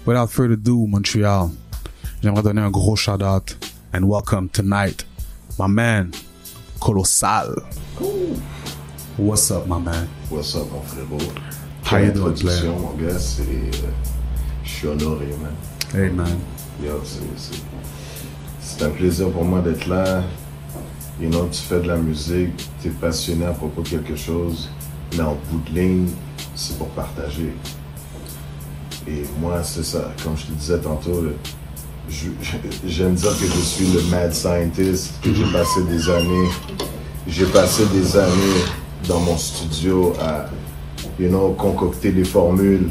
without further ado, Montreal, j'aimerais donner un gros shout-out and welcome tonight, my man, Colossal. What's up, my man? What's up, mon frérot? How you doing, player? Mon gars, je suis honoré, man. Hey, man. Yo, c'est un plaisir pour moi d'être là. You know, tu fais de la musique, tu es passionné à propos de quelque chose, mais en bout de ligne, c'est pour partager. Et moi, c'est ça. Comme je te disais tantôt, j'aime dire que je suis le mad scientist, que j'ai passé des années dans mon studio à, you know, concocter des formules,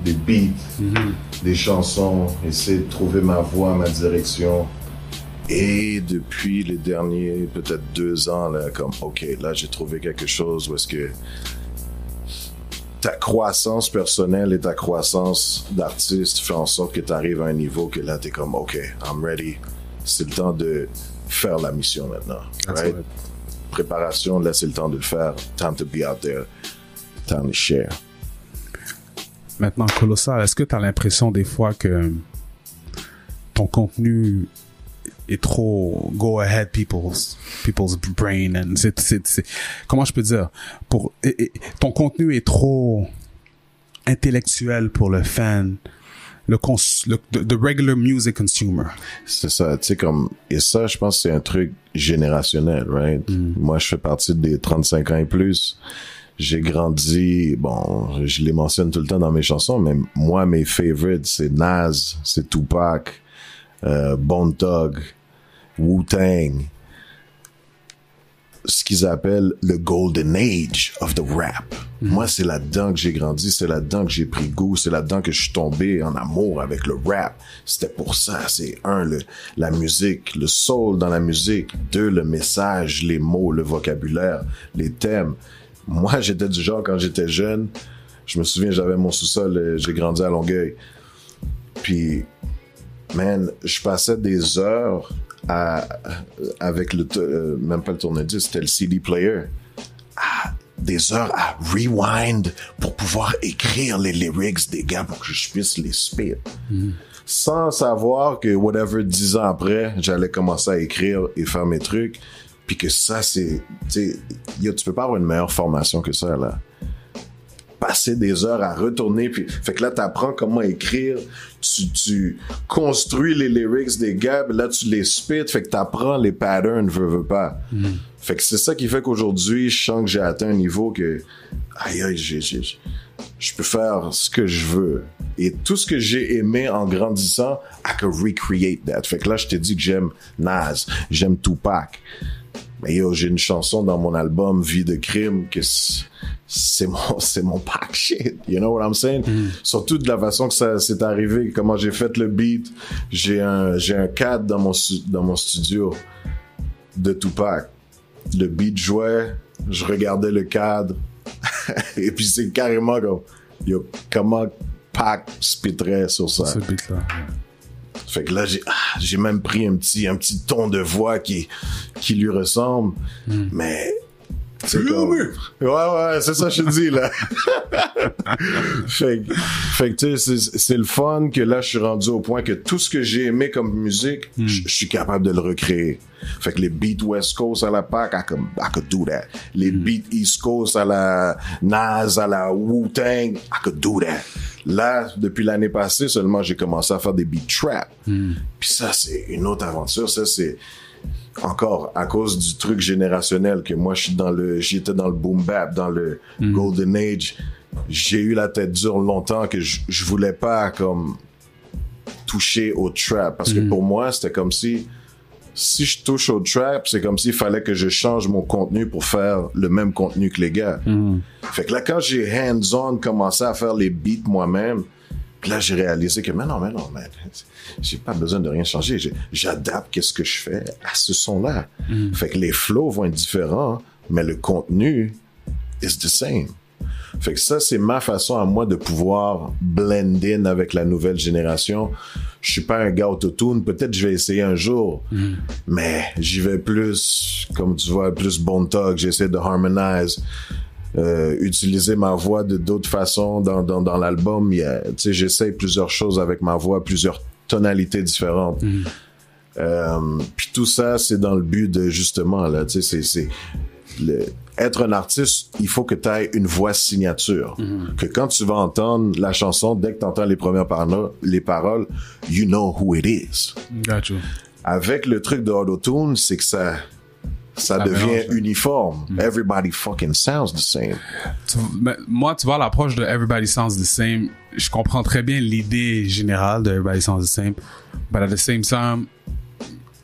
des beats, des chansons, essayer de trouver ma voix, ma direction. Et depuis les derniers, peut-être 2 ans, là, comme, OK, là, j'ai trouvé quelque chose où est-ce que ta croissance personnelle et ta croissance d'artiste fait en sorte que tu arrives à un niveau que là, t'es comme, OK, I'm ready. C'est le temps de faire la mission maintenant. Right? Préparation, là, c'est le temps de le faire. Time to be out there. Time to share. Maintenant, Colossal, est-ce que tu as l'impression des fois que ton contenu est trop go ahead people's brain and comment je peux dire ton contenu est trop intellectuel pour le fan, the regular music consumer? C'est ça, tu sais, comme, et ça, je pense que c'est un truc générationnel, right? Moi, je fais partie des 35 ans et plus. J'ai grandi, bon, je les mentionne tout le temps dans mes chansons, mais moi, mes favorites, c'est Nas, c'est Tupac, Bone Thugs, Wu-Tang, ce qu'ils appellent le golden age of the rap. Moi, c'est là-dedans que j'ai grandi, c'est là-dedans que j'ai pris goût, c'est là-dedans que je suis tombé en amour avec le rap. C'était pour ça, c'est la musique, le soul dans la musique, 2, le message, les mots, le vocabulaire, les thèmes. Moi, j'étais du genre, quand j'étais jeune, je me souviens, j'avais mon sous-sol, j'ai grandi à Longueuil. Puis, man, je passais des heures avec même pas le tourne-disque, c'était le CD player, des heures à rewind pour pouvoir écrire les lyrics des gars pour que je puisse les spit. Sans savoir que, whatever, 10 ans après, j'allais commencer à écrire et faire mes trucs. Puis que ça, c'est, tu sais, tu peux pas avoir une meilleure formation que ça, là. Passer des heures à retourner, puis fait que là, t'apprends comment écrire, tu construis les lyrics des gars, puis là, tu les spits, fait que t'apprends les patterns, veux pas. Fait que c'est ça qui fait qu'aujourd'hui, je sens que j'ai atteint un niveau que, aïe, je peux faire ce que je veux. Et tout ce que j'ai aimé en grandissant, I can recreate that. Fait que là, je te dis que j'aime Nas, j'aime Tupac. Mais j'ai une chanson dans mon album Vie de crime que c'est mon pack shit. You know what I'm saying? Surtout de la façon que ça s'est arrivé, comment j'ai fait le beat. J'ai un cadre dans mon studio de Tupac. Le beat jouait, je regardais le cadre. Et puis c'est carrément comme, comment Pac spitterait sur ça. Ce beat-là. Fait que là, j'ai même pris un petit ton de voix qui lui ressemble. Mais, c'est comme... Ouais, c'est ça que je te dis, là. fait que, tu sais, c'est le fun que là, je suis rendu au point que tout ce que j'ai aimé comme musique, je suis capable de le recréer. Fait que les beats West Coast à la Pac, I could do that. Les beats East Coast à la Nas, à la Wu-Tang, I could do that. Là, depuis l'année passée, seulement, j'ai commencé à faire des beats trap. Puis ça, c'est une autre aventure. Ça, c'est encore à cause du truc générationnel que moi, j'étais dans le boom bap, dans le golden age. J'ai eu la tête dure longtemps que je voulais pas comme toucher au trap. Parce que pour moi, c'était comme si je touche au trap, c'est comme s'il fallait que je change mon contenu pour faire le même contenu que les gars. Fait que là, quand j'ai hands-on commencé à faire les beats moi-même, là, j'ai réalisé que, mais non, j'ai pas besoin de rien changer. J'adapte qu'est-ce que je fais à ce son-là. Fait que les flows vont être différents, mais le contenu is the same. Fait que ça, c'est ma façon à moi de pouvoir blend in avec la nouvelle génération. Je suis pas un gars autotune. Peut-être je vais essayer un jour, mais j'y vais plus, comme tu vois, plus Bone Thugs. J'essaie de harmonize. utiliser ma voix de d'autres façons dans l'album. Tu sais, j'essaye plusieurs choses avec ma voix, plusieurs tonalités différentes. Puis tout ça, c'est dans le but de justement là, tu sais, être un artiste, il faut que tu aies une voix signature. Que quand tu vas entendre la chanson, dès que tu entends les paroles, you know who it is. Gotcha. Avec le truc de auto-tune, c'est que ça devient uniforme. Everybody fucking sounds the same. Moi, tu vois, l'approche de Everybody Sounds the Same, je comprends très bien l'idée générale de Everybody Sounds the Same, but at the same time,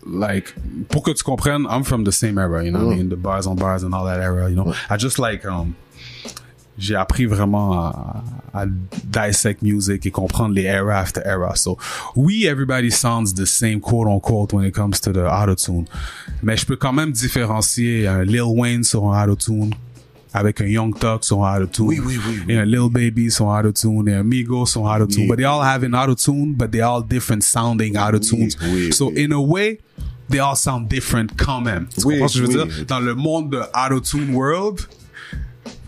like, pour que tu comprennes, I'm from the same era, you know what I mean? The bars on bars and all that era, you know? I just like, j'ai appris vraiment à dissect music et comprendre les era after era. So, oui, everybody sounds the same, quote unquote, when it comes to the auto-tune. Mais je peux quand même différencier un Lil Wayne sur un auto-tune avec un Young Thug sur un auto-tune. Oui. Et un Lil Baby sur un auto-tune. Et un Migos sur un auto-tune. But they all have an auto-tune, but they all different sounding auto-tunes. So, in a way, they all sound different quand même. Tu comprends ce que je veux dire? Dans le monde de auto-tune world,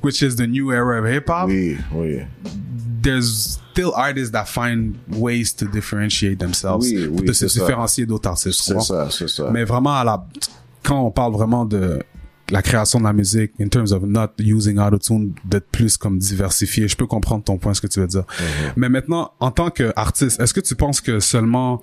which is the new era of hip-hop, there's still artists that find ways to differentiate themselves, de se différencier d'autres artistes. C'est ça. Mais vraiment, quand on parle vraiment de la création de la musique, in terms of not using auto-tune, d'être plus comme diversifié, je peux comprendre ton point, ce que tu veux dire. Mais maintenant, en tant qu'artiste, est-ce que tu penses que seulement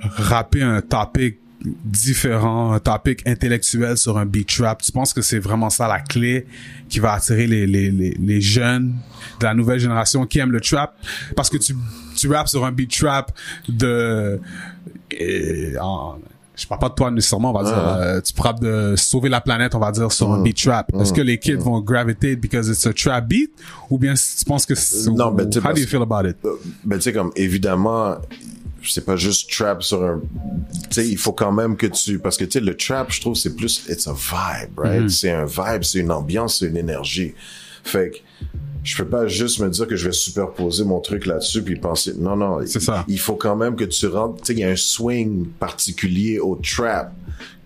rapper un topic différent, un topic intellectuel sur un beat trap, tu penses que c'est vraiment ça la clé qui va attirer les jeunes de la nouvelle génération qui aiment le trap? Parce que tu rappes sur un beat trap je parle pas de toi nécessairement, on va dire, tu rappes de sauver la planète, on va dire, sur un beat trap. Est-ce que les kids vont gravitate because it's a trap beat? Ou bien tu penses que non, ben, how do you feel about it? Ben, tu sais, comme, évidemment, c'est pas juste trap sur un, tu sais, il faut quand même que parce que, tu sais, le trap, je trouve, c'est plus, it's a vibe, right? C'est un vibe, c'est une ambiance, c'est une énergie. Fait que, je peux pas juste me dire que je vais superposer mon truc là-dessus puis penser, non, c'est ça. Il faut quand même que tu rentres, tu sais, il y a un swing particulier au trap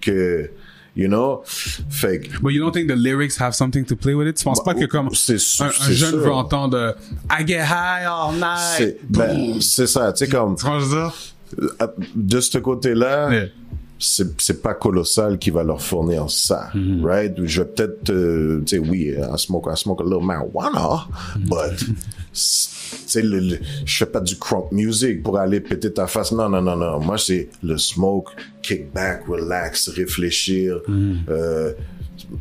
que, you know, fait que... But you don't think the lyrics have something to play with it? Tu penses pas que comme un jeune veut entendre I get high all night? C'est ça, tu sais, comme... Tu vois ce que je veux dire? De ce côté-là, c'est pas Colossal qui va leur fournir ça, right? Je vais peut-être, tu sais, oui, I smoke a little marijuana, but, tu sais, je fais pas du crunk music pour aller péter ta face. Non. Moi, c'est le smoke, kick back, relax, réfléchir.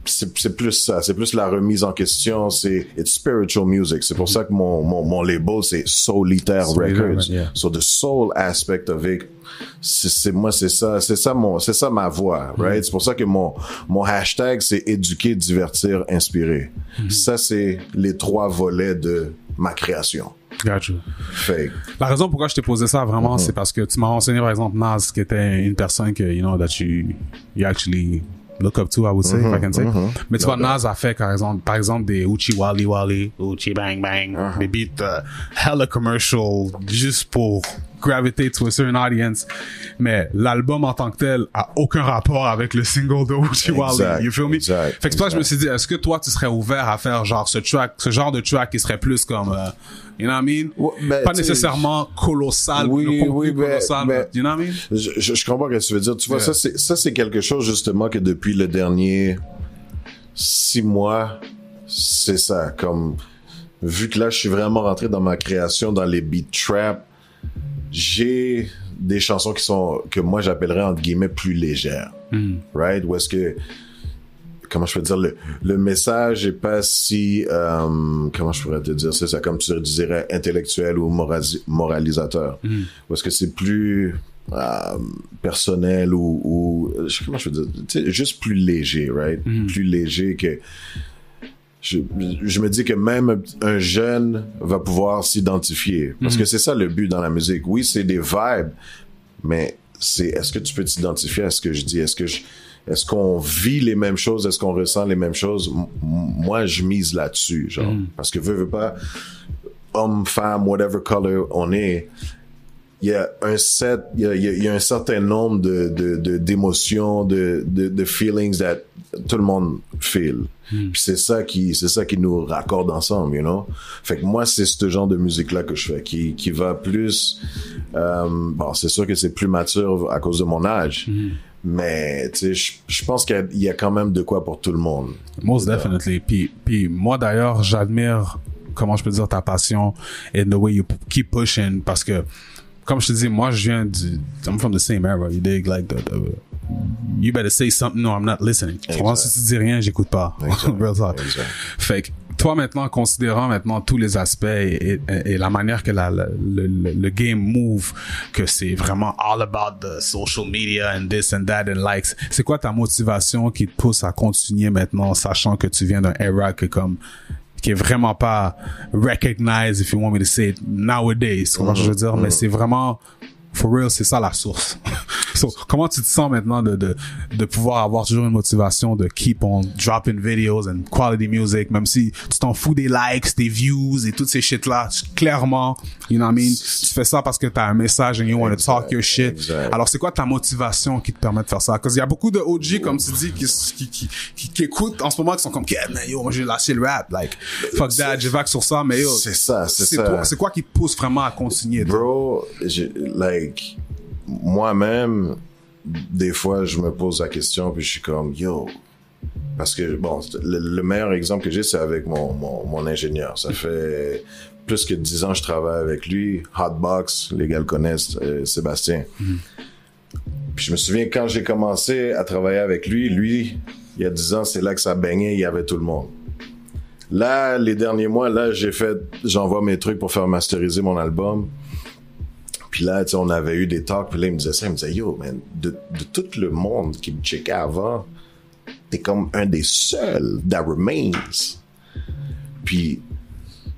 C'est plus ça. C'est plus la remise en question. It's spiritual music. C'est pour ça que mon label, c'est Solitaire Records. So the soul aspect of it, c'est ça ma voix, right? C'est pour ça que mon hashtag, c'est éduquer, divertir, inspirer. Ça, c'est les 3 volets de ma création. Gotcha. Fait. La raison pourquoi je t'ai posé ça vraiment, c'est parce que tu m'as renseigné par exemple Nas, qui était une personne que, you know, that you actually look up to, I would say, if I can say. Mais tu vois, Nas a fait, par exemple, des Uchi Wally Wally, Uchi Bang Bang, des beats hella commercial, juste pour gravitate to a certain audience. Mais l'album en tant que tel a aucun rapport avec le single de Uchi Wally. You feel me? Fait que c'est pour ça que je me suis dit, est-ce que toi, tu serais ouvert à faire genre ce genre de track qui serait plus comme, you know what I mean? Pas nécessairement colossal, colossal, mais, you know what I mean? Je comprends ce que tu veux dire. Tu vois, ça c'est quelque chose justement que depuis le dernier 6 mois, c'est ça. Comme, vu que là, je suis vraiment rentré dans ma création, dans les beat trap, j'ai des chansons que moi j'appellerais entre guillemets plus légères. Right? Où est-ce que, comment je peux dire, le message est pas si, comment je pourrais te dire, c'est ça, comme tu dirais, intellectuel ou moralisateur. Où est-ce que c'est plus personnel ou comment je peux dire, tu sais, juste plus léger, right? Plus léger que... Je me dis que même un jeune va pouvoir s'identifier. Parce que c'est ça le but dans la musique. Oui, c'est des vibes, mais est-ce que tu peux t'identifier à ce que je dis? Est-ce qu'on vit les mêmes choses? Est-ce qu'on ressent les mêmes choses? Moi, je mise là-dessus, genre. Parce que veux pas, homme, femme, whatever color on est, il y a un certain nombre d'émotions, de feelings that tout le monde feel. Puis c'est ça qui nous raccorde ensemble, you know. Fait que moi, c'est ce genre de musique-là que je fais, qui va plus, bon, c'est sûr que c'est plus mature à cause de mon âge. Mais, tu sais, je pense qu'il y a quand même de quoi pour tout le monde. Most definitely. Puis moi, d'ailleurs, j'admire, comment je peux dire, ta passion and the way you keep pushing, parce que, comme je te dis, moi, I'm from the same era, you dig, like, you better say something, no, I'm not listening. Exact. Si tu dis rien, j'écoute pas. Real talk. Exact. Fait que, toi, maintenant, considérant maintenant tous les aspects et la manière que le game move, que c'est vraiment all about the social media and this and that and likes, c'est quoi ta motivation qui te pousse à continuer maintenant, sachant que tu viens d'un era qui est vraiment pas recognized, if you want me to say it, nowadays, comment je veux dire, mais c'est vraiment, for real, c'est ça la source. So, comment tu te sens maintenant de pouvoir avoir toujours une motivation de keep on dropping videos and quality music, même si tu t'en fous des likes, des views et toutes ces shit-là, clairement, you know what I mean, tu fais ça parce que t'as un message and you want to talk your shit. Exact. Alors, c'est quoi ta motivation qui te permet de faire ça? Parce qu'il y a beaucoup de OG, comme tu dis, qui écoutent en ce moment, qui sont comme, yeah, man, yo, moi j'ai lâché le rap, like, fuck that, j'évaque sur ça, mais yo. C'est ça. C'est quoi qui te pousse vraiment à continuer? Bro, like, moi-même, des fois, je me pose la question, puis je suis comme, yo, parce que, bon, le meilleur exemple que j'ai, c'est avec mon ingénieur. Ça fait plus que 10 ans que je travaille avec lui. Hotbox, les gars le connaissent, Sébastien. Puis je me souviens, quand j'ai commencé à travailler avec lui, il y a 10 ans, c'est là que ça baignait, il y avait tout le monde. Là, les derniers mois, là, j'envoie mes trucs pour faire masteriser mon album. Puis là, tu sais, on avait eu des talks, puis là, il me disait, yo, man, de tout le monde qui me checkait avant, t'es comme un des seuls that remains. Puis,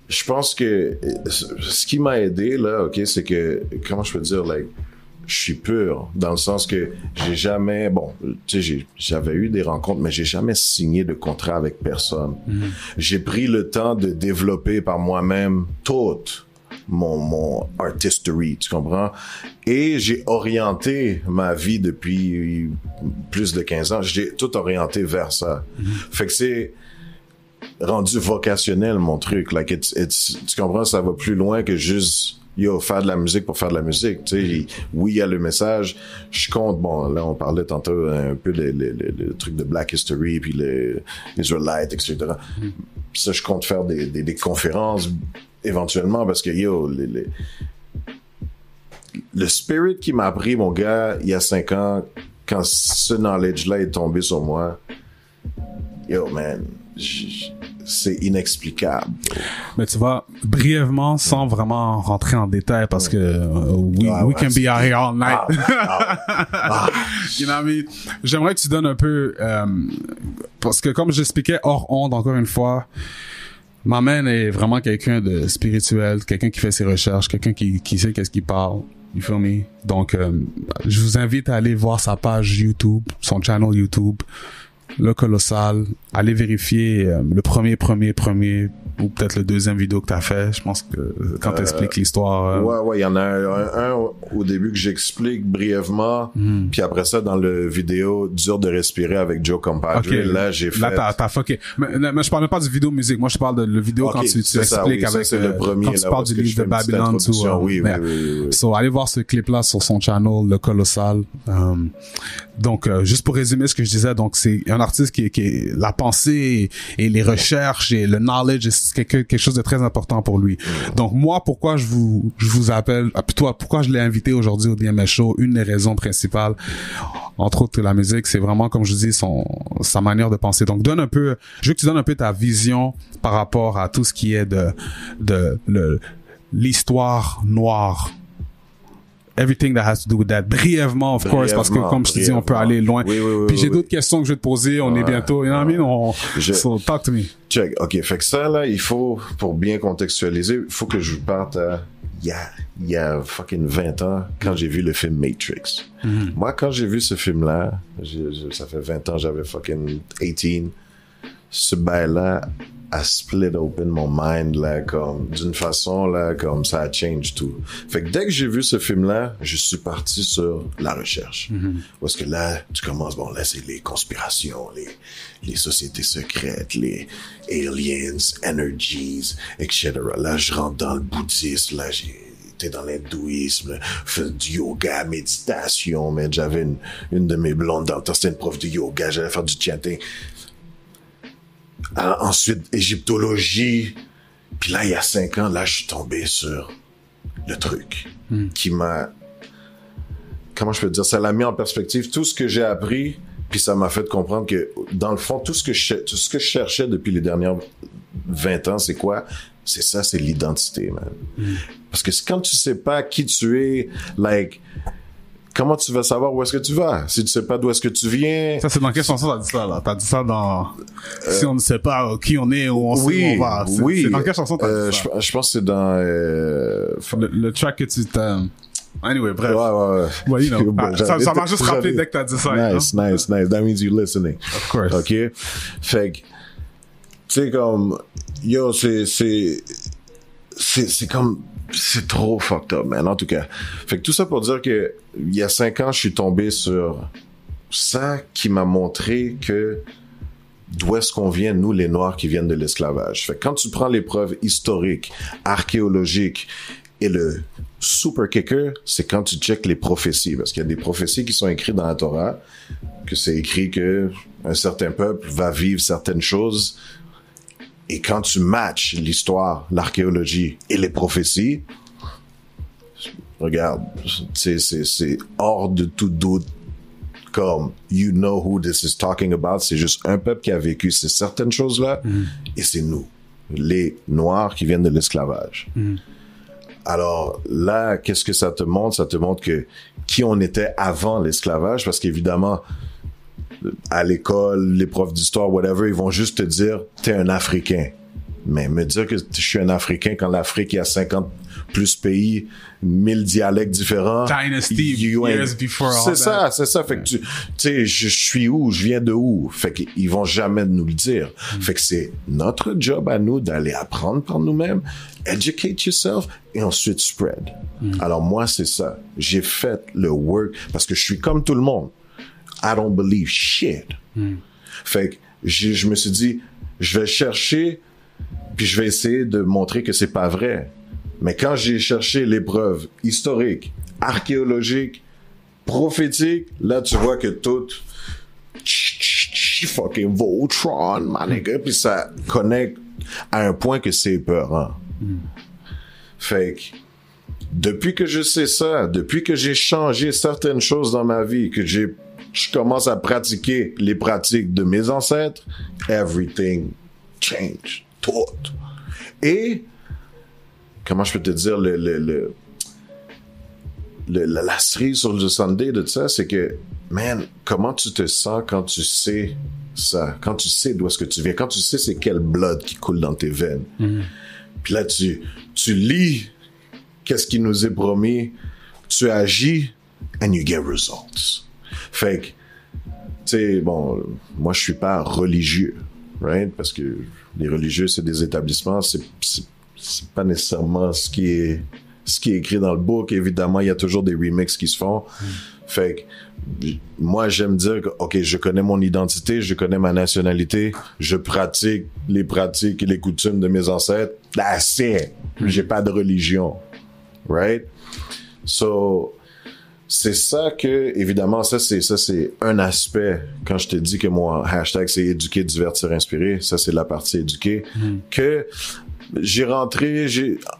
je pense que ce qui m'a aidé, là, OK, c'est que, comment je peux dire, like, je suis pur, dans le sens que j'ai jamais, bon, tu sais, j'avais eu des rencontres, mais j'ai jamais signé de contrat avec personne. J'ai pris le temps de développer par moi-même toute mon artistry, tu comprends? Et j'ai orienté ma vie depuis plus de 15 ans. J'ai tout orienté vers ça. Fait que c'est rendu vocationnel, mon truc. Like, tu comprends? Ça va plus loin que juste, yo, faire de la musique pour faire de la musique. Tu sais, oui, il y a le message. Je compte, bon, là, on parlait tantôt un peu le truc de Black History, puis les Israelites, etc. Ça, je compte faire des conférences éventuellement, parce que, yo, le spirit qui m'a appris, mon gars, il y a 5 ans, quand ce knowledge-là est tombé sur moi, yo, man, c'est inexplicable. Mais tu vois, brièvement, sans vraiment rentrer en détail, parce que we can be out here all night. You know what I mean? J'aimerais que tu donnes un peu, parce que comme j'expliquais hors onde, encore une fois, ma man est vraiment quelqu'un de spirituel, quelqu'un qui fait ses recherches, quelqu'un qui sait qu'est-ce qu'il parle. You feel me? Donc, je vous invite à aller voir sa page YouTube, son channel YouTube, Le Colossal. Allez vérifier le premier ou peut-être le deuxième vidéo que t'as fait. Je pense que quand t'expliques l'histoire. Ouais, il y en a un au début que j'explique brièvement. Puis après ça, dans le vidéo Dur de respirer avec Joe Compadre, okay. Là, j'ai fait. Là, t'as fucké. Mais je parle même pas du vidéo musique. Moi, je parle de le vidéo quand tu expliques ça, oui, avec. Ça, le premier, quand tu parles du livre de Babylone, tout. Oui. So, allez voir ce clip-là sur son channel, Le Colossal. Donc, juste pour résumer ce que je disais, donc c'est un artiste qui est la pensée et les recherches et le knowledge, c'est quelque chose de très important pour lui. Donc moi, pourquoi je vous appelle, pourquoi je l'ai invité aujourd'hui au DMS Show, une des raisons principales, entre autres la musique, c'est vraiment, comme je dis, sa manière de penser. Donc je veux que tu donnes un peu ta vision par rapport à tout ce qui est de l'histoire noire. Everything that has to do with that. Brièvement, of course, parce que comme je te dis, on peut aller loin. Oui, puis j'ai d'autres questions que je vais te poser. On est bientôt, you know what I mean? So, talk to me. Check. OK. Fait que ça, là, il faut, pour bien contextualiser, il faut que je vous parte à, il y a fucking 20 ans, quand j'ai vu le film Matrix. Moi, quand j'ai vu ce film-là, ça fait 20 ans, j'avais fucking 18. Ce bail-là a split open mon mind, là, comme, d'une façon, là, comme ça a change tout. Fait que dès que j'ai vu ce film-là, je suis parti sur la recherche. Parce que là, tu commences, bon, là, c'est les conspirations, les sociétés secrètes, les aliens, energies, etc. Là, je rentre dans le bouddhisme, là, j'étais dans l'hindouisme, fait du yoga, méditation, mais j'avais une de mes blondes dans le temps, c'était une prof de yoga, j'allais faire du chanting. Alors, ensuite, égyptologie. Puis là, il y a 5 ans, là, je suis tombé sur le truc qui m'a... Comment je peux dire? Ça l'a mis en perspective tout ce que j'ai appris, puis ça m'a fait comprendre que, dans le fond, tout ce que je cherchais depuis les dernières 20 ans, c'est quoi? C'est ça, c'est l'identité, man. Parce que quand tu sais pas qui tu es, like... Comment tu vas savoir où est-ce que tu vas? Si tu sais pas d'où est-ce que tu viens. Ça, c'est dans quelle chanson t'as dit ça, là? T'as dit ça dans, si on ne sait pas qui on est, où on sait où on va. C'est dans quelle chanson t'as dit ça? Je pense que c'est dans, le track que tu t'as, anyway, bref. Ouais. Ouais, you know. Ça m'a juste rappelé dès que t'as dit ça. Nice. That means you're listening. Of course. OK? Fait que, tu sais, comme, yo, c'est comme, c'est trop fucked up, man, en tout cas. Fait que tout ça pour dire que, il y a 5 ans, je suis tombé sur ça qui m'a montré que d'où est-ce qu'on vient, nous, les Noirs qui viennent de l'esclavage. Fait que quand tu prends les preuves historiques, archéologiques, et le super kicker, c'est quand tu checkes les prophéties, parce qu'il y a des prophéties qui sont écrites dans la Torah, que c'est écrit que un certain peuple va vivre certaines choses. Et quand tu matches l'histoire, l'archéologie et les prophéties, regarde, c'est hors de tout doute, comme you know who this is talking about. C'est juste un peuple qui a vécu ces certaines choses-là, et c'est nous, les Noirs qui viennent de l'esclavage. Alors là, qu'est-ce que ça te montre? Ça te montre que qui on était avant l'esclavage, parce qu'évidemment, à l'école, les profs d'histoire, whatever, ils vont juste te dire, t'es un Africain. Mais me dire que je suis un Africain quand l'Afrique, il y a 50 plus pays, 1000 dialectes différents. Dynasty, years before all that. C'est ça. Fait que tu sais, je suis où? Je viens de où? Fait qu'ils vont jamais nous le dire. Fait que c'est notre job à nous d'aller apprendre par nous-mêmes, educate yourself, et ensuite spread. Alors moi, c'est ça. J'ai fait le work, parce que je suis comme tout le monde. I don't believe shit. Fait que je me suis dit, je vais chercher, puis je vais essayer de montrer que c'est pas vrai. Mais quand j'ai cherché les preuves historiques, archéologiques, prophétiques, là tu vois que tout fucking Voltron, my nigga, puis ça connecte à un point que c'est peurant. Fait que depuis que je sais ça, depuis que j'ai changé certaines choses dans ma vie, que je commence à pratiquer les pratiques de mes ancêtres, everything changed. Tout. Et, comment je peux te dire, la cerise sur le sundae de ça, c'est que, man, comment tu te sens quand tu sais ça, quand tu sais d'où est-ce que tu viens, quand tu sais c'est quel blood qui coule dans tes veines. Puis là, tu lis qu'est-ce qui nous est promis, tu agis, and you get results. Fait que, tu sais, bon, moi, je suis pas religieux, right? Parce que les religieux, c'est des établissements, c'est pas nécessairement ce qui est écrit dans le book. Évidemment, il y a toujours des remixes qui se font. Fait que, moi, j'aime dire que, OK, je connais mon identité, je connais ma nationalité, je pratique les pratiques et les coutumes de mes ancêtres. That's it. J'ai pas de religion. Right? So, c'est ça que, évidemment, ça c'est un aspect. Quand je te dis que mon hashtag c'est éduquer, divertir, inspirer, ça c'est la partie éduquer, que j'ai rentré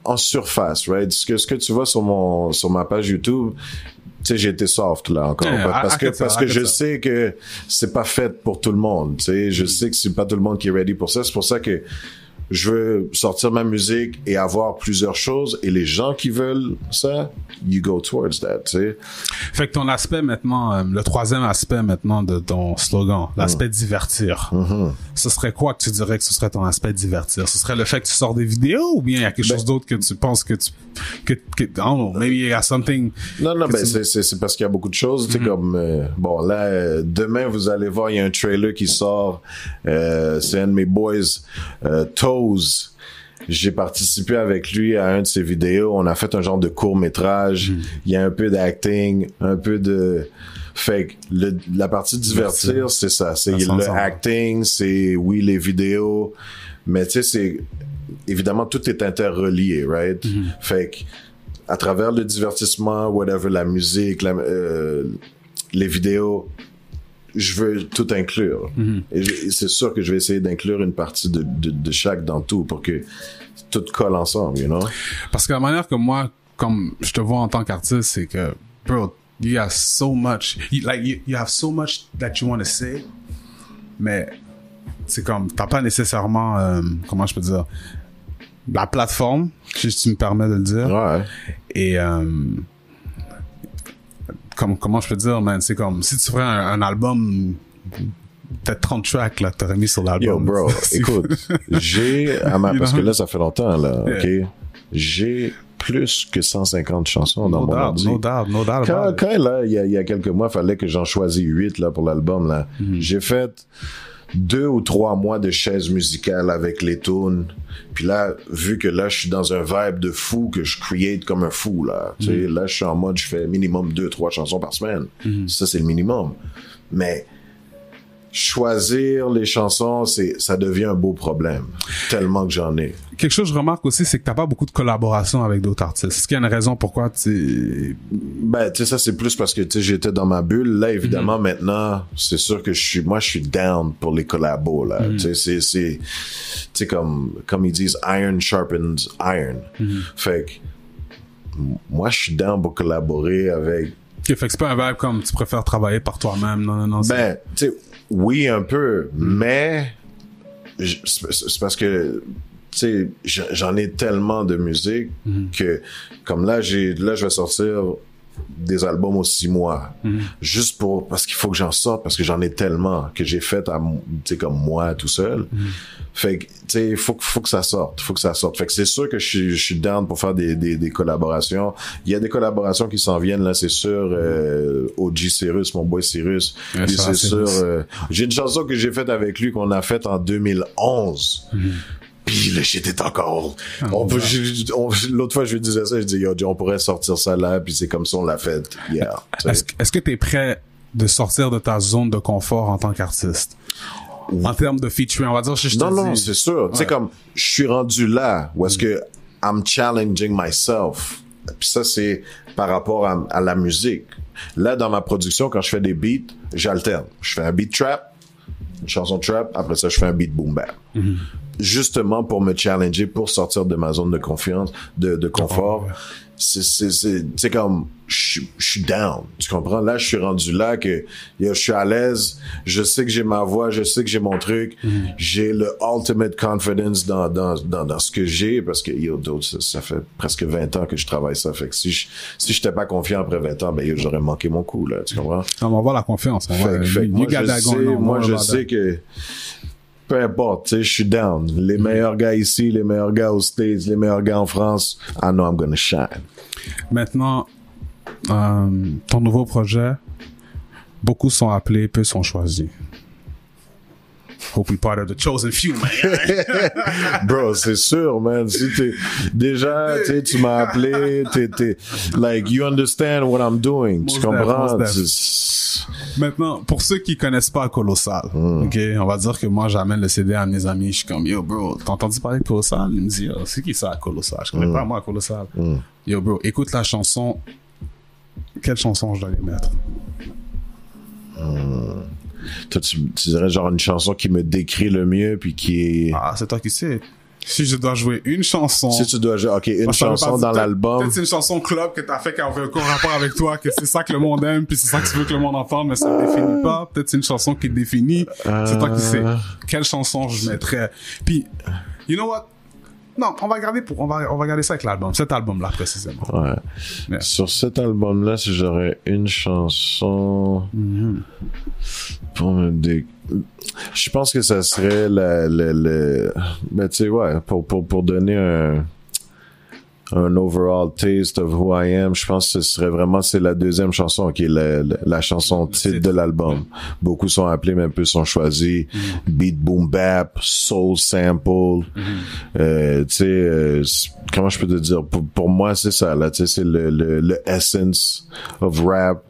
en surface, right? Ce que tu vois sur ma page YouTube, tu sais, j'ai été soft là encore, parce que je sais que c'est pas fait pour tout le monde, tu sais, je sais que c'est pas tout le monde qui est ready pour ça. C'est pour ça que je veux sortir ma musique et avoir plusieurs choses, et les gens qui veulent ça, you go towards that, tu sais. Fait que ton aspect maintenant, le troisième aspect maintenant de ton slogan, l'aspect divertir, ce serait quoi que tu dirais que ce serait ton aspect divertir? Ce serait le fait que tu sors des vidéos, ou bien il y a quelque chose d'autre que tu penses que I don't know, maybe you got something... Non, c'est parce qu'il y a beaucoup de choses, tu sais, comme, bon, là, demain, vous allez voir, il y a un trailer qui sort, c'est un de mes boys, Toes. J'ai participé avec lui à un de ses vidéos. On a fait un genre de court-métrage. Il y a un peu d'acting, un peu de... Fait que la partie divertir, c'est ça. C'est le acting, c'est, oui, les vidéos. Mais tu sais, c'est... Évidemment, tout est interrelié, right? Fait que, à travers le divertissement, whatever, la musique, les vidéos, je veux tout inclure. Et c'est sûr que je vais essayer d'inclure une partie de chaque dans tout pour que tout colle ensemble, you know? Parce que la manière que moi, comme je te vois en tant qu'artiste, c'est que, bro, you have so much, you have so much that you want to say, mais c'est comme, t'as pas nécessairement, comment je peux dire, la plateforme, si tu me permets de le dire. Ouais. Et, comment je peux dire, man, c'est comme si tu ferais un album, peut-être 30 tracks là, t'aurais mis sur l'album. Yo, bro, écoute, parce que là, ça fait longtemps, là, ok? J'ai plus que 150 chansons dans mon ordi. No doubt. Quand là, il y a quelques mois, il fallait que j'en choisisse 8, là, pour l'album, là. J'ai fait 2 ou 3 mois de chaise musicale avec les tunes. Puis là, vu que là, je suis dans un vibe de fou, que je create comme un fou, là. Tu sais, là, je suis en mode, je fais minimum 2-3 chansons par semaine. Ça, c'est le minimum. Mais choisir les chansons, ça devient un beau problème. Tellement que j'en ai. Quelque chose que je remarque aussi, c'est que t'as pas beaucoup de collaborations avec d'autres artistes. Est-ce qu'il y a une raison pourquoi tu... Ben, tu sais, ça, c'est plus parce que, tu sais, j'étais dans ma bulle. Là, évidemment, maintenant, c'est sûr que je suis down pour les collabos, là. Tu sais, tu sais, comme ils disent, iron sharpens iron. Fait que, moi, je suis down pour collaborer avec... Okay, fait que c'est pas un vibe comme tu préfères travailler par toi-même, non. Ben, tu sais, oui, un peu, mais c'est parce que, tu sais, j'en ai tellement de musique que, comme là, je vais sortir des albums aux 6 mois. Juste parce qu'il faut que j'en sorte, parce que j'en ai tellement que j'ai fait, tu sais, comme moi, tout seul. Fait que, tu sais, il faut que ça sorte. Fait que c'est sûr que je suis down pour faire des collaborations. Il y a des collaborations qui s'en viennent, là, c'est sûr. OG Cyrus, mon boy Cyrus. Ouais, puis c'est sûr. J'ai une chanson que j'ai faite avec lui qu'on a faite en 2011. Puis le shit est encore... l'autre fois, je lui disais ça, je dis, yo, on pourrait sortir ça là, puis c'est comme ça, on l'a fait hier. Est-ce que t'es prêt de sortir de ta zone de confort en tant qu'artiste? En termes de featuring, on va dire, Non, c'est sûr. Tu sais, comme, je suis rendu là, où est-ce que I'm challenging myself. Puis ça, c'est par rapport à la musique. Là, dans ma production, quand je fais des beats, j'alterne. Je fais un beat trap, une chanson trap, après ça, je fais un beat boom bap. Justement pour me challenger, pour sortir de ma zone de confiance, de confort. C'est comme, je suis down. Tu comprends? Là, je suis rendu là que, je suis à l'aise. Je sais que j'ai ma voix, je sais que j'ai mon truc. J'ai le ultimate confidence dans ce que j'ai, parce que, ça fait presque 20 ans que je travaille ça. Fait que si j'étais pas confiant après 20 ans, ben, j'aurais manqué mon coup, là. Tu comprends? On va voir la confiance. Moi, je sais que, peu importe, tu sais, je suis down. Les meilleurs gars ici, les meilleurs gars aux States, les meilleurs gars en France, I know I'm gonna shine. Maintenant, ton nouveau projet, beaucoup sont appelés, peu sont choisis. Hope we part of the chosen few, man. Bro, c'est sûr, man. Si déjà, tu m'as appelé, like, you understand what I'm doing. Tu comprends? Maintenant, pour ceux qui connaissent pas Colossal, ok, on va dire que moi, j'amène le CD à mes amis, je suis comme, yo, bro, t'as entendu parler de Colossal? Il me dit, oh, c'est qui ça, Colossal? Je connais pas, moi, Colossal. Yo, bro, écoute la chanson. Quelle chanson je dois les mettre? Toi, tu dirais genre une chanson qui me décrit le mieux, puis qui est... Ah, c'est toi qui sais. Si je dois jouer une chanson... Si tu dois jouer, ok, une chanson dans l'album... Peut-être c'est une chanson club que t'as fait qui a aucun rapport avec toi, que c'est ça que le monde aime, puis c'est ça que tu veux que le monde entende, mais ça ne définit pas. Peut-être c'est une chanson qui définit. C'est toi qui sais. Quelle chanson je mettrais? Puis, You know what? Non, on va garder ça avec l'album, cet album-là précisément. Ouais. Yeah. Sur cet album-là, si j'aurais une chanson pour me je pense que ça serait ben tu sais, ouais, pour donner un overall taste of who I am, je pense que ce serait vraiment, c'est la deuxième chanson qui est la chanson titre de l'album. Beaucoup sont appelés, mais peu sont choisis. Beat boom bap, soul sample, tu sais, comment je peux te dire, pour moi c'est ça là, tu sais, c'est le essence of rap.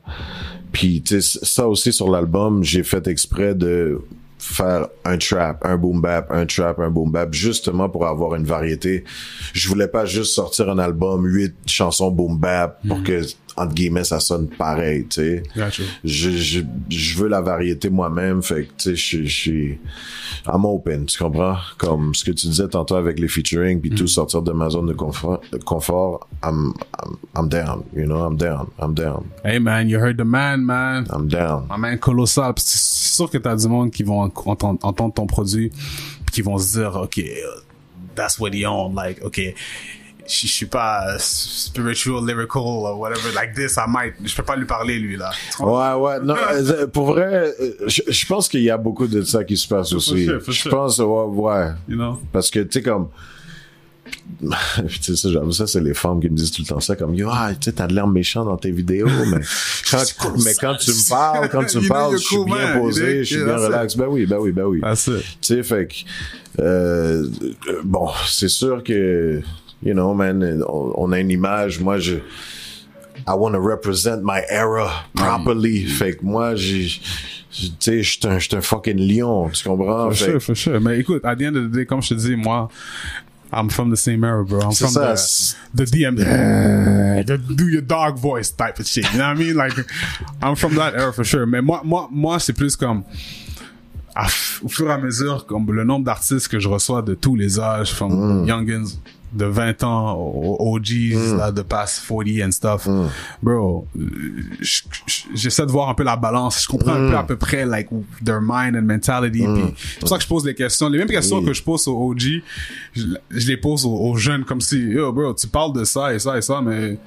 Puis tu sais, ça aussi sur l'album, j'ai fait exprès de faire un trap, un boom bap, un trap, un boom bap, justement pour avoir une variété. Je voulais pas juste sortir un album, 8 chansons boom bap pour que, entre guillemets, ça sonne pareil, tu sais. Gotcha. Je veux la variété moi-même, fait que, tu sais, je suis I'm open, tu comprends? Comme ce que tu disais tantôt avec les featuring puis tout, sortir de ma zone de confort, I'm down, you know, I'm down. Hey man, you heard the man. I'm down. My man Colossal. C'est sûr que t'as du monde qui vont entendre ton produit pis qui vont se dire, OK, that's what he own, like, OK, je suis pas spiritual, lyrical, or whatever, like this, je peux pas lui parler, lui, là. Ouais, non, pour vrai, je pense qu'il y a beaucoup de ça qui se passe aussi. Je pense, ouais. You know? Parce que, tu sais, comme, tu sais, ça, c'est les femmes qui me disent tout le temps ça, comme, yo, tu sais, t'as de l'air méchant dans tes vidéos, mais quand tu me parles, je suis bien posé, je suis bien relax. Ben oui. That's it. Tu sais, fait que, bon, c'est sûr que, you know, man, on a une image, moi, I want to represent my era properly. Fait que moi, tu sais, je suis un fucking lion, tu comprends? For sure. Mais écoute, at the end of the day, comme je te dis, moi, I'm from the same era, bro. I'm from the DM, the do your dog voice type of shit. You know what I mean? Like, I'm from that era for sure. Mais moi, c'est plus comme, au fur et à mesure, comme le nombre d'artistes que je reçois de tous les âges, from youngins de 20 ans aux OGs, là, de past 40 and stuff. Bro, j'essaie de voir un peu la balance. Je comprends un peu à peu près, like, their mind and mentality. Puis c'est pour ça que je pose les questions. Les mêmes questions que je pose aux OG, je les pose aux jeunes comme si, yo, bro, tu parles de ça et ça et ça, mais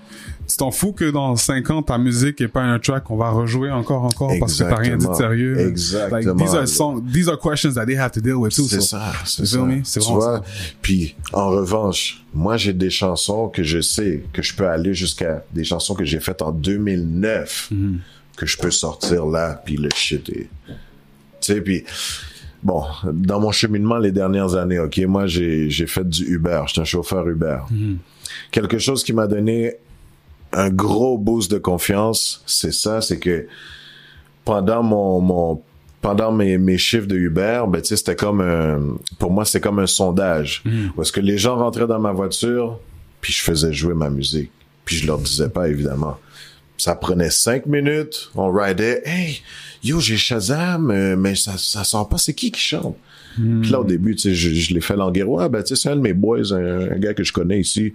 tu t'en fous que dans 5 ans, ta musique est pas un track qu'on va rejouer encore parce que t'as rien dit de sérieux. Exactement. Like, these are questions that they have to deal with too. C'est ça. You feel me? C'est vraiment ça. Puis, en revanche, moi, j'ai des chansons que je sais que je peux aller jusqu'à des chansons que j'ai faites en 2009 que je peux sortir là, puis le shit est... Tu sais, puis... Bon, dans mon cheminement les dernières années, OK, moi, j'ai fait du Uber. J'étais un chauffeur Uber. Quelque chose qui m'a donné un gros boost de confiance, c'est que pendant mes chiffres de Uber, ben tu sais, c'était comme pour moi c'est comme un sondage où est-ce que les gens rentraient dans ma voiture puis je faisais jouer ma musique puis je leur disais pas évidemment. Ça prenait 5 minutes, on ridait, hey yo j'ai Shazam mais ça sort pas, c'est qui chante? Puis là au début tu sais je l'ai fait languir, ouais ben tu sais c'est un de mes boys, un gars que je connais ici.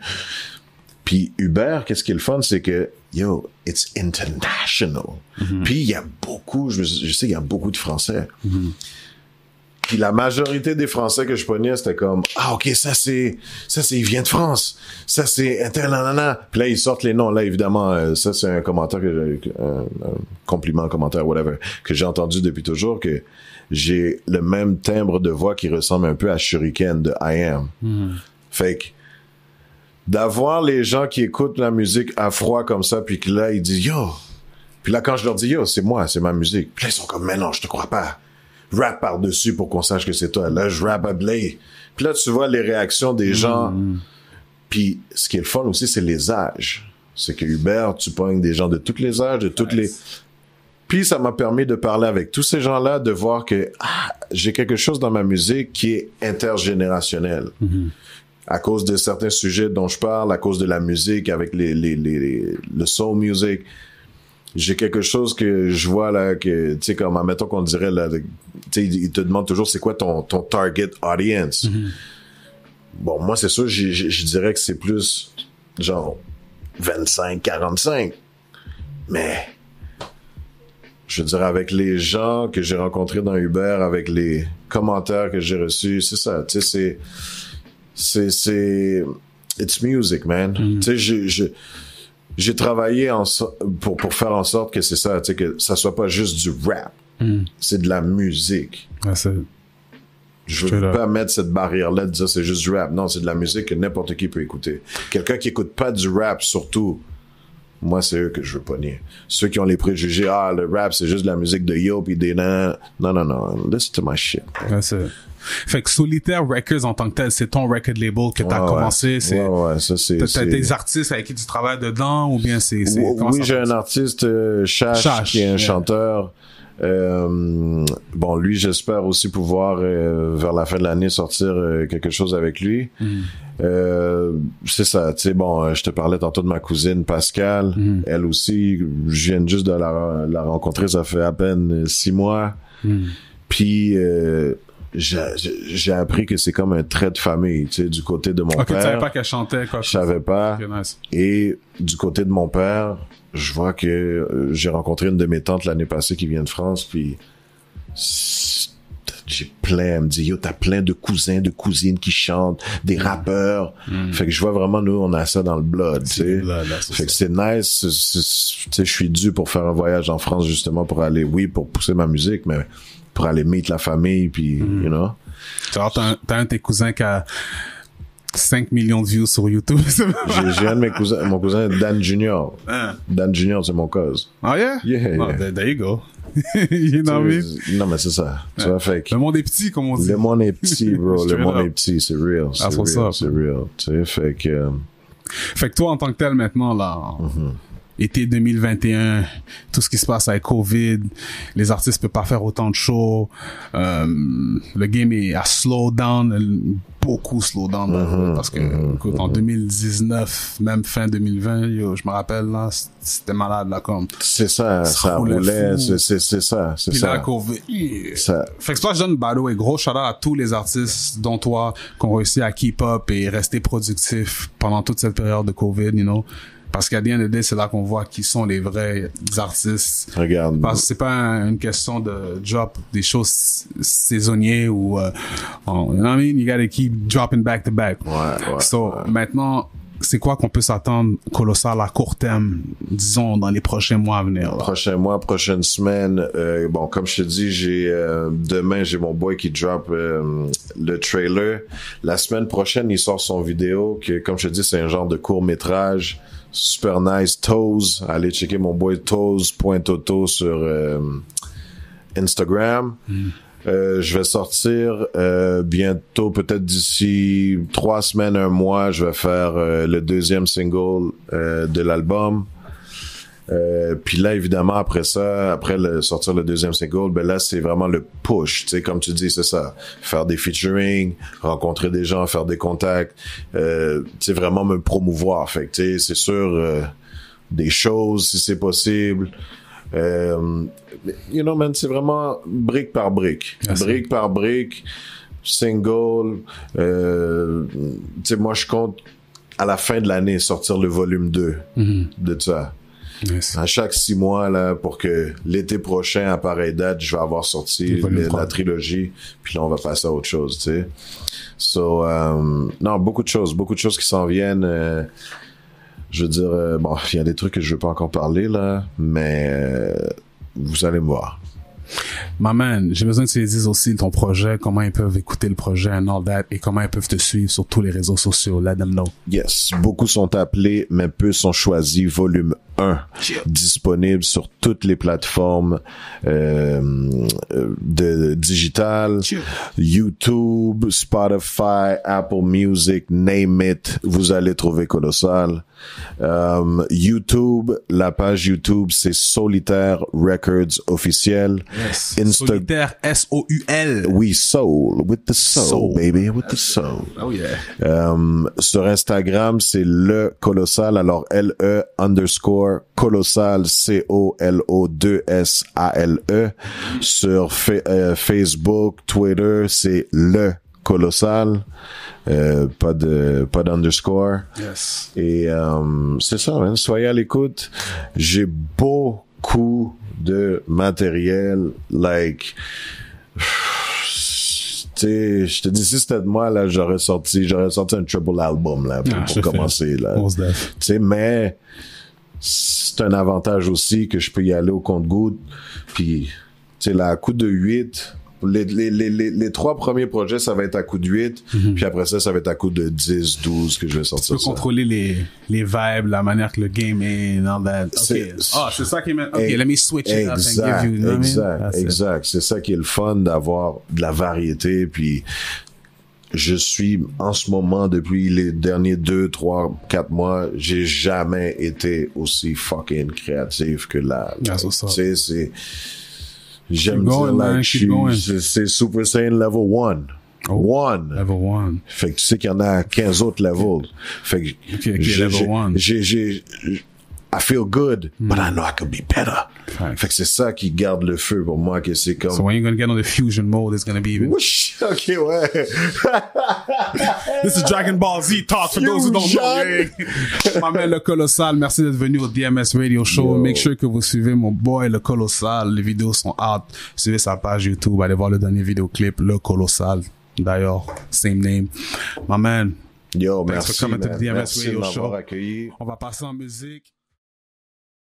Puis Uber, qu'est-ce qui est le fun, c'est que, yo, it's international. Puis il y a beaucoup, je sais, il y a beaucoup de Français. Puis la majorité des Français que je connais, c'était comme, ah, ok, ça c'est, il vient de France. Ça c'est, Puis là, ils sortent les noms. Là, évidemment, ça c'est un commentaire un compliment, commentaire, whatever, que j'ai entendu depuis toujours, que j'ai le même timbre de voix qui ressemble un peu à Shuriken de I Am. Fait que, d'avoir les gens qui écoutent la musique à froid comme ça, puis que là, ils disent, yo. Puis là, quand je leur dis, yo, c'est moi, c'est ma musique. Puis là, ils sont comme, mais non, je te crois pas. Rap par-dessus pour qu'on sache que c'est toi. Là, je rappe à Blay. Puis là, tu vois les réactions des gens. Puis ce qui est le fun aussi, c'est les âges. C'est que Uber, tu pognes des gens de tous les âges, de toutes les... Puis ça m'a permis de parler avec tous ces gens-là, de voir que, j'ai quelque chose dans ma musique qui est intergénérationnel. À cause de certains sujets dont je parle, à cause de la musique, avec le soul music, j'ai quelque chose que je vois là, que, tu sais, comme, admettons qu'on dirait là, tu sais, ils te demandent toujours c'est quoi ton target audience. Bon, moi, c'est sûr, je dirais que c'est plus, genre, 25-45. Mais, je veux dire, avec les gens que j'ai rencontrés dans Uber, avec les commentaires que j'ai reçus, c'est ça, tu sais, it's music, man. Tu sais, j'ai travaillé pour faire en sorte que c'est ça, tu sais, que ça soit pas juste du rap. C'est de la musique. Je veux pas mettre cette barrière-là de dire c'est juste du rap. Non, c'est de la musique que n'importe qui peut écouter. Quelqu'un qui écoute pas du rap, surtout, moi, c'est eux que je veux pogner. Ceux qui ont les préjugés, le rap, c'est juste de la musique de yo pis des nan. Non. Listen to my shit. Fait que Solitaire Records en tant que tel, c'est ton record label que t'as commencé. Ouais, ça c'est. T'as des artistes avec qui tu travailles dedans ou bien c'est oui, j'ai un artiste, Chash, qui est un chanteur. Bon, lui, j'espère aussi pouvoir vers la fin de l'année sortir quelque chose avec lui. C'est ça, tu sais, bon, je te parlais tantôt de ma cousine Pascal. Elle aussi, je viens juste de la rencontrer, ça fait à peine 6 mois. Puis j'ai appris que c'est comme un trait de famille, tu sais, du côté de mon père. Tu savais pas qu'elle chantait, quoi. Je savais pas. Okay, nice. Et du côté de mon père, je vois que j'ai rencontré une de mes tantes l'année passée qui vient de France, puis elle me dit, yo, t'as plein de cousins, de cousines qui chantent, des rappeurs. Fait que je vois vraiment, nous, on a ça dans le blood, tu sais. Fait que c'est nice, tu sais, je suis dû pour faire un voyage en France, justement, pour aller, pour pousser ma musique, mais pour aller meet la famille, puis, you know. Alors, t'as un de tes cousins qui a 5 millions de views sur YouTube. J'ai un de mes cousins, mon cousin Dan Junior. Dan Junior, c'est mon cause. Oh yeah? Yeah. There you go. You know what I mean? Non, mais c'est ça. Tu vois, fait que le monde est petit, comme on dit. Le monde est petit, bro. Le monde est petit, c'est real. C'est real. Tu sais, fait que toi, en tant que tel, maintenant, là, été 2021, tout ce qui se passe avec COVID, les artistes peuvent pas faire autant de shows, le game a slow down, beaucoup slow down, parce que, écoute, en 2019, même fin 2020, je me rappelle, là, c'était malade, là, comme. C'est ça, ça roulait, c'est ça. Puis là, COVID. Fait que c'est pas, je donne, by the way, gros shout-out à tous les artistes, dont toi, qui ont réussi à keep up et rester productifs pendant toute cette période de COVID, you know. Parce qu'à the end of the day, c'est là qu'on voit qui sont les vrais artistes. Regarde. Parce que c'est pas une question de drop des choses saisonnières ou, you know what I mean? You gotta keep dropping back to back. Maintenant, c'est quoi qu'on peut s'attendre Colossal à court terme, disons, dans les prochains mois à venir? Là? Prochains mois, prochaines semaines. Bon, comme je te dis, demain, j'ai mon boy qui drop le trailer. La semaine prochaine, il sort son vidéo, que, comme je te dis, c'est un genre de court-métrage. Super nice. Toes. Allez checker mon boy Toes.toto sur Instagram. Je vais sortir bientôt, peut-être d'ici 3 semaines, 1 mois, je vais faire le 2e single de l'album. Puis là, évidemment, après sortir le 2e single, ben là, c'est vraiment le push, tu sais, comme tu dis, c'est ça. Faire des featuring, rencontrer des gens, faire des contacts, tu sais, vraiment me promouvoir. Fait que, tu sais, c'est sûr, des choses, si c'est possible. You know, man, c'est vraiment brique par brique. Brique par brique, single. Tu sais, moi, je compte à la fin de l'année sortir le volume 2 de ça. Yes. À chaque 6 mois, là, pour que l'été prochain, à pareille date, je vais avoir sorti la trilogie, puis là, on va passer à autre chose, tu sais. So, non, beaucoup de choses qui s'en viennent. Je veux dire, bon, il y a des trucs que je veux pas encore parler, là, mais vous allez me voir. My man, j'ai besoin que tu les dises aussi ton projet, comment ils peuvent écouter le projet and all that, et comment ils peuvent te suivre sur tous les réseaux sociaux. Let them know. Yes. Beaucoup sont appelés, mais peu sont choisis. Volume 1. Disponible sur toutes les plateformes de digital. YouTube, Spotify, Apple Music, name it. Vous allez trouver Colossal. YouTube, la page YouTube, c'est Solitaire Records officiel. Yes. Solitaire, S-O-U-L. Oui, soul. With the soul, baby. With the soul. Oh yeah. Sur Instagram, c'est le Colossal. Alors, LE_ Colossal, C-O-L-O-2-S-A-L-E. Sur Facebook, Twitter, c'est le Colossal. Pas d'underscore. Yes. Et c'est ça, man. Soyez à l'écoute. J'ai beaucoup de matériel, like, tu sais, je te dis, si c'était de moi, là, j'aurais sorti un triple album, là, pour commencer, là. Tu sais, mais c'est un avantage aussi que je peux y aller au compte-gouttes. Puis, tu sais, là, à coup de 8, les 3 premiers projets, ça va être à coup de 8. Puis après ça va être à coup de 10, 12 que je vais sortir. Tu peux contrôler les vibes, la manière que le game est, all that. Okay. C'est ça qui est... OK, let me switch it up and give you... Exact. C'est ça qui est le fun d'avoir de la variété. Puis je suis, en ce moment, depuis les derniers 2, 3, 4 mois, j'ai jamais été aussi fucking créatif que là. Tu sais, c'est... J'aime dire, like, c'est Super Saiyan Level 1. Level 1. Fait que tu sais qu'il y en a 15 autres levels. Fait que level 1. I feel good, but I know I could be better. Fait que c'est ça qui garde le feu pour moi, que c'est comme... So when you're gonna get on the fusion mode, it's gonna be even... Whoosh! Ok, ouais. This is Dragon Ball Z talk for those who don't know. My man, Le Colossal, merci d'être venu au DMS Radio Show. Make sure que vous suivez mon boy, Le Colossal. Les vidéos sont out. Suivez sa page YouTube. Allez voir le dernier vidéoclip, Le Colossal. D'ailleurs, same name. My man. Yo, merci. Thanks for coming to the DMS Radio Show. Accueilli. On va passer en musique.